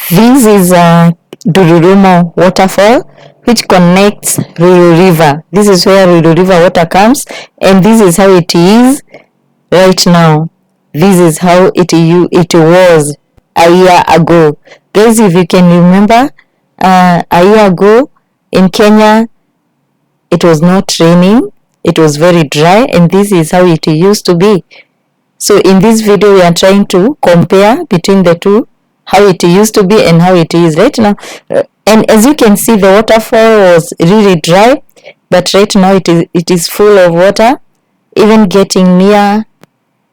This is a Dururumo waterfall which connects Ruiru River. This is where Ruiru River water comes, and this is how it is right now. This is how it was a year ago. Guys, if you can remember, a year ago in Kenya, it was not raining, it was very dry, and this is how it used to be. So in this video, we are trying to compare between the two, how it used to be and how it is right now. And as you can see, the waterfall was really dry, but right now it is full of water. Even getting near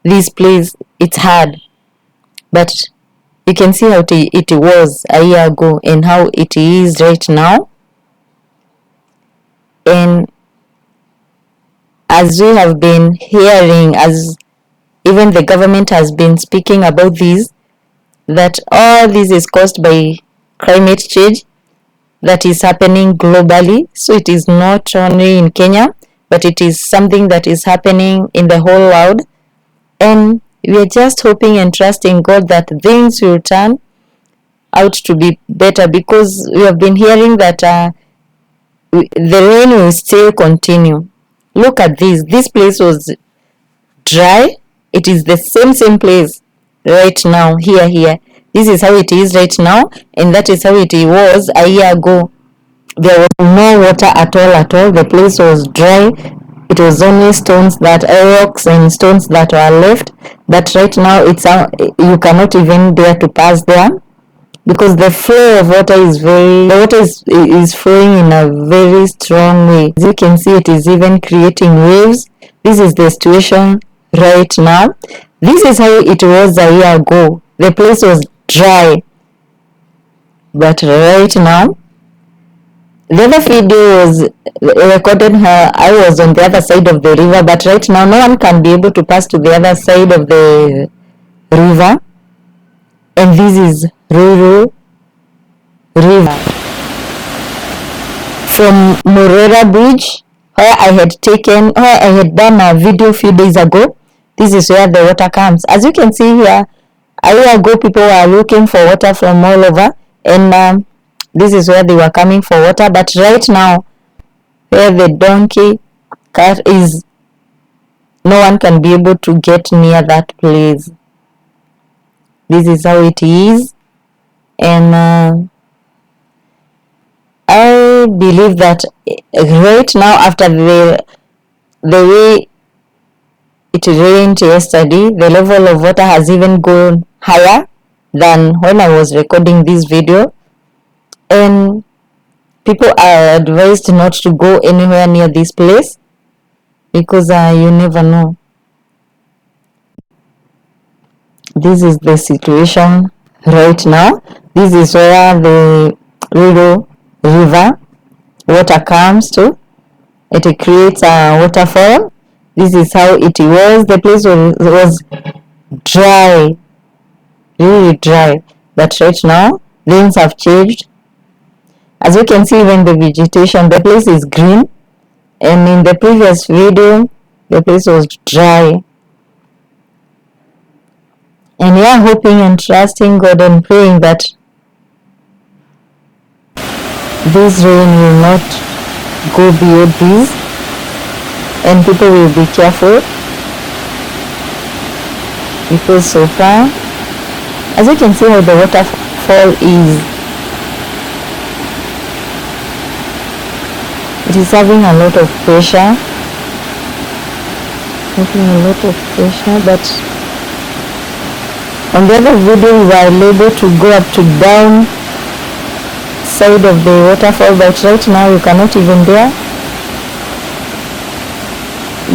this place, it's hard. But you can see how it was a year ago and how it is right now. And as we have been hearing, as even the government has been speaking about this, that all this is caused by climate change that is happening globally. So it is not only in Kenya, but it is something that is happening in the whole world. And we are just hoping and trusting God that things will turn out to be better, because we have been hearing that the rain will still continue. Look at this. This place was dry. It is the same place right now, here. This is how it is right now, and that is how it was a year ago. There was no water at all. The place was dry. It was only rocks and stones that were left. But right now, you cannot even dare to pass there, because the flow of water is flowing in a very strong way. As you can see, it is even creating waves. This is the situation right now. This is how it was a year ago. The place was dry, but right now, the other video was recorded her. I was on the other side of the river, but right now no one can be able to pass to the other side of the river. And this is Ruiru River. From Murera Bridge, where I had done a video a few days ago. This is where the water comes. As you can see here, a year ago people were looking for water from all over, and this is where they were coming for water. But right now, where the donkey cart is, no one can be able to get near that place. This is how it is, and I believe that right now, after the way it rained yesterday, the level of water has even gone higher than when I was recording this video, and people are advised not to go anywhere near this place, because you never know. This is the situation right now. This is where the Ruiru River water comes to. It creates a waterfall. This is how it was. The place was dry, really dry. But right now, things have changed. As you can see, even the vegetation, the place is green. And in the previous video, the place was dry. And we are hoping and trusting God and praying that this rain will not go beyond this, and people will be careful, because so far, as you can see how the waterfall is, it is having a lot of pressure, but on the other video we were able to go up to down side of the waterfall, but right now you cannot even dare,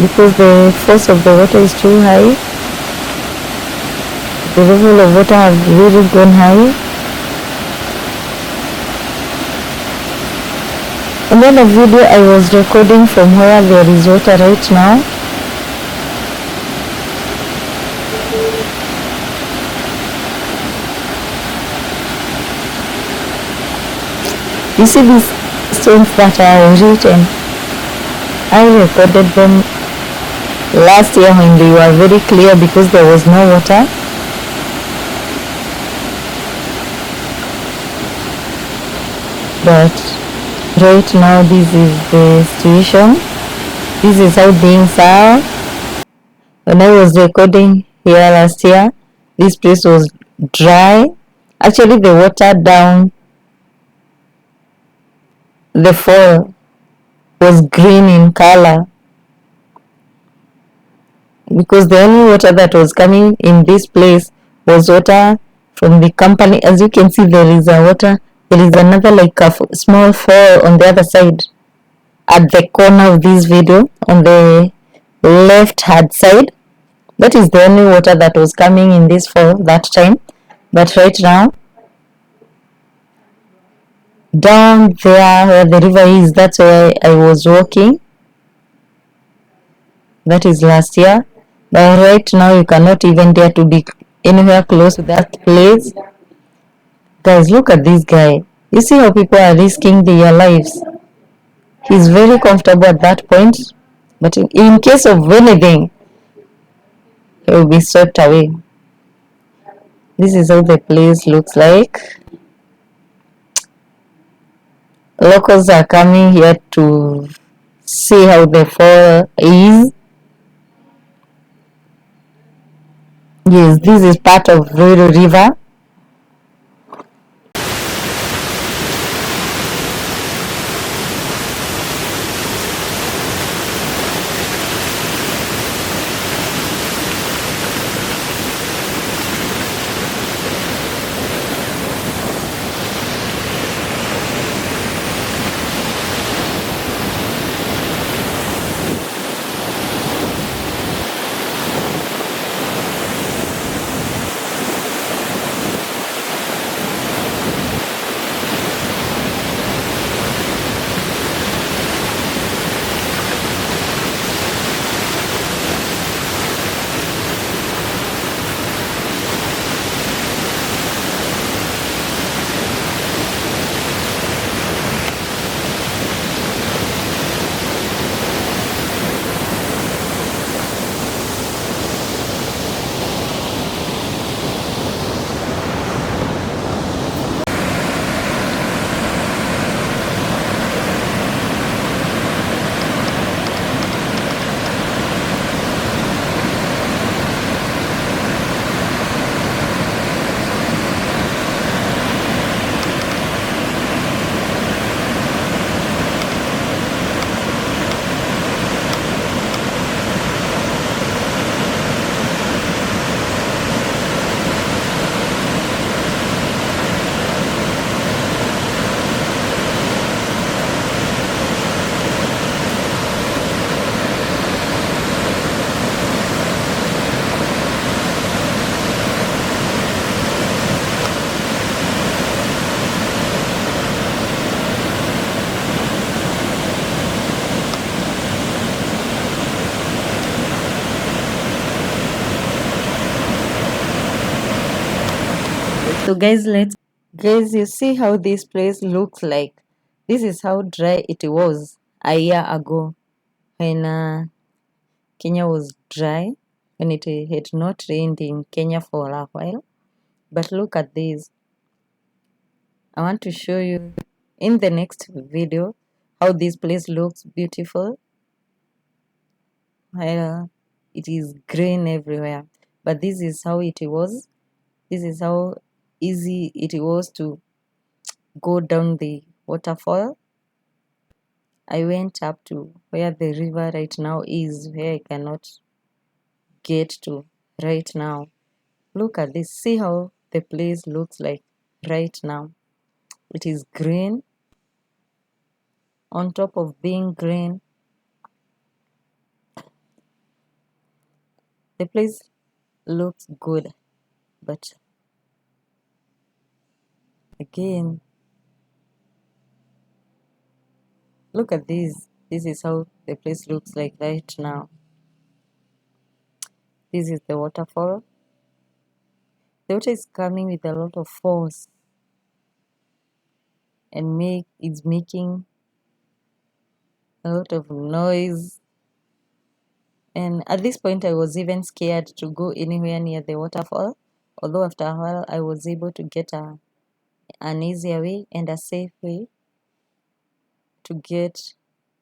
because the force of the water is too high. The level of water has really gone high. And then a video I was recording from where there is water right now. You see these stones that are written? I recorded them last year when they were very clear because there was no water. But right now this is the situation. This is how things are. When I was recording here last year, this place was dry. Actually, the water down the fall was green in color, because the only water that was coming in this place was water from the company. As you can see, there is another like a small fall on the other side at the corner of this video on the left hand side. That is the only water that was coming in this fall that time. But right now, down there where the river is, that's where I was walking. That is last year. But right now you cannot even dare to be anywhere close to that place. Guys, look at this guy. You see how people are risking their lives. He's very comfortable at that point, but in case of anything, he will be swept away. This is how the place looks like. Locals are coming here to see how the fall is. Yes, this is part of Ruiru River. So guys, you see how this place looks like. This is how dry it was a year ago when Kenya was dry, when it had not rained in Kenya for a while. But look at this. I want to show you in the next video how this place looks beautiful. It is green everywhere, but this is how it was. This is how easy it was to go down the waterfall. I went up to where the river right now is, where I cannot get to right now. Look at this. See how the place looks like right now. It is green. On top of being green, the place looks good. But again, look at this. This is how the place looks like right now. This is the waterfall. The water is coming with a lot of force and it's making a lot of noise. And at this point I was even scared to go anywhere near the waterfall, although after a while I was able to get an easier way and a safe way to get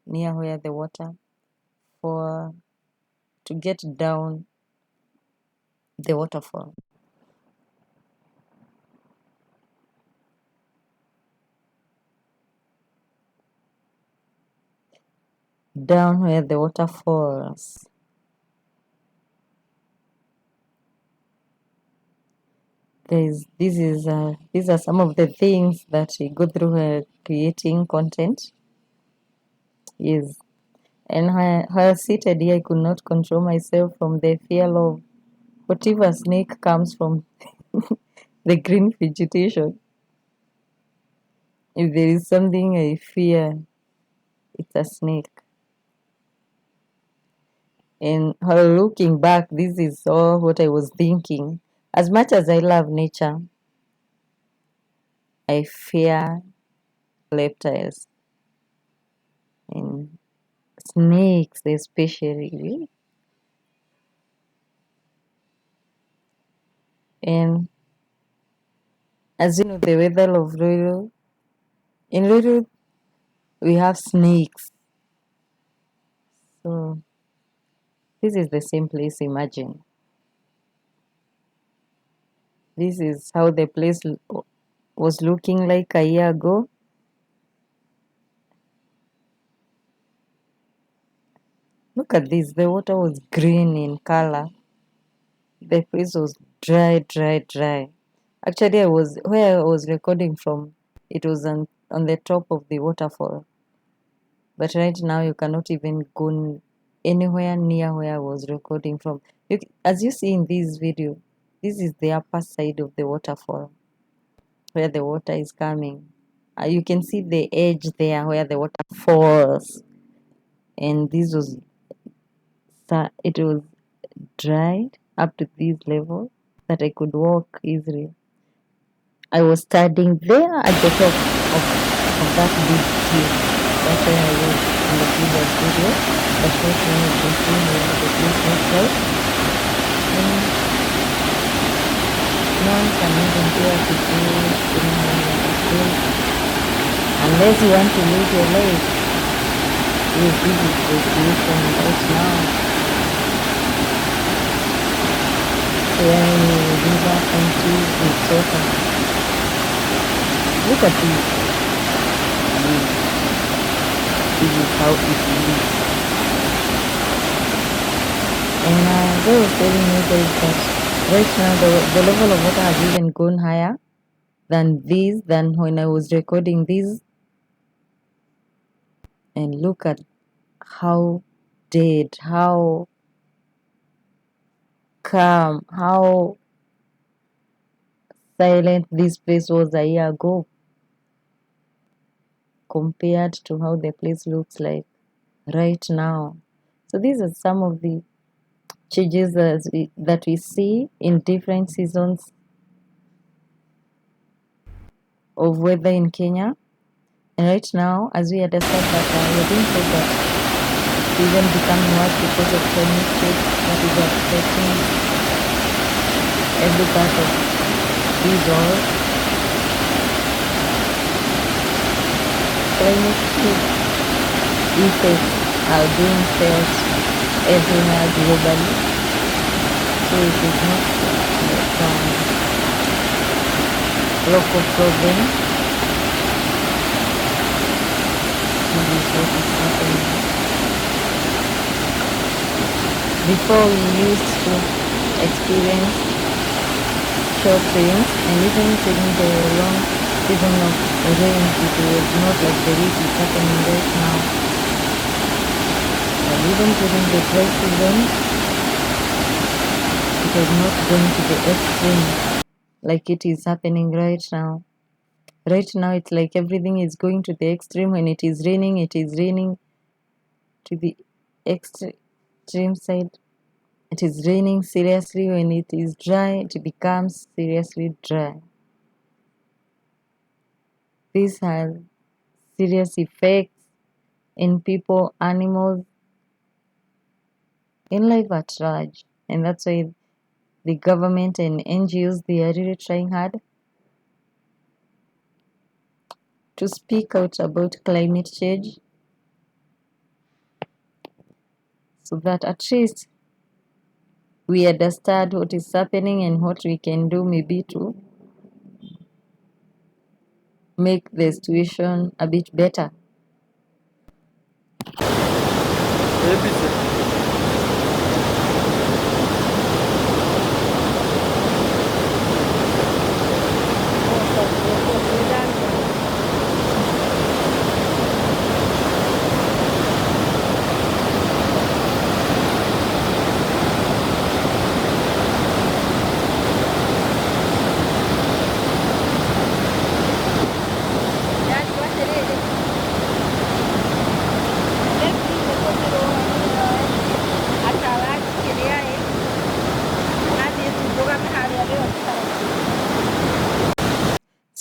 near where the water, for to get down the waterfall. Down where the water falls. These are some of the things that we go through while creating content. Yes. And while seated here, I could not control myself from the fear of whatever snake comes from the green vegetation. If there is something I fear, it's a snake. And while looking back, this is all what I was thinking. As much as I love nature, I fear reptiles and snakes, especially. And as you know, the weather of Ruru, in Ruru, we have snakes. So this is the same place, imagine. This is how the place was looking like a year ago. Look at this, the water was green in color. The place was dry, dry, dry. Actually, where I was recording from, it was on the top of the waterfall. But right now, you cannot even go anywhere near where I was recording from. As you see in this video, this is the upper side of the waterfall, where the water is coming. You can see the edge there where the water falls. And it was dried up to this level that I could walk easily. I was standing there at the top of that big tree. That's where I was in the previous video. But right now you can see where the place looks like. And no one can even dare to go anywhere near the place. Unless you want to lose your life. Yes, this is the situation right now. Where the river empties its water. Look at this. This is how it is. And as I was telling you guys that right now the level of water has even gone higher than when I was recording this. And look at how dead, how calm, how silent this place was a year ago compared to how the place looks like right now. So these are some of the changes that we see in different seasons of weather in Kenya. And right now, as we understand that we are being told that it's even becoming worse because of climate change that is affecting every part of this world. Climate change effects are being felt everywhere globally. So it is not like local problem. This is what is happening. Before we used to experience short rains, and even during the long season of rains, it was not like the way it is happening right now. And even during the dry season, it was not going to the extreme like it is happening right now. Right now, it's like everything is going to the extreme. When it is raining to the extreme side. It is raining seriously. When it is dry, it becomes seriously dry. This has serious effects in people, animals, in life at large. And that's why the government and NGOs, they are really trying hard to speak out about climate change so that at least we understand what is happening and what we can do maybe to make the situation a bit better.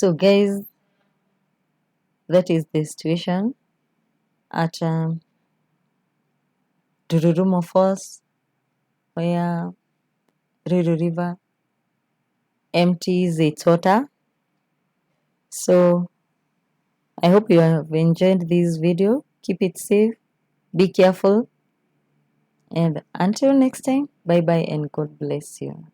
So guys, that is the situation at Dururumo Falls, where Ruiru River empties its water. So I hope you have enjoyed this video. Keep it safe, be careful, and until next time, bye bye and God bless you.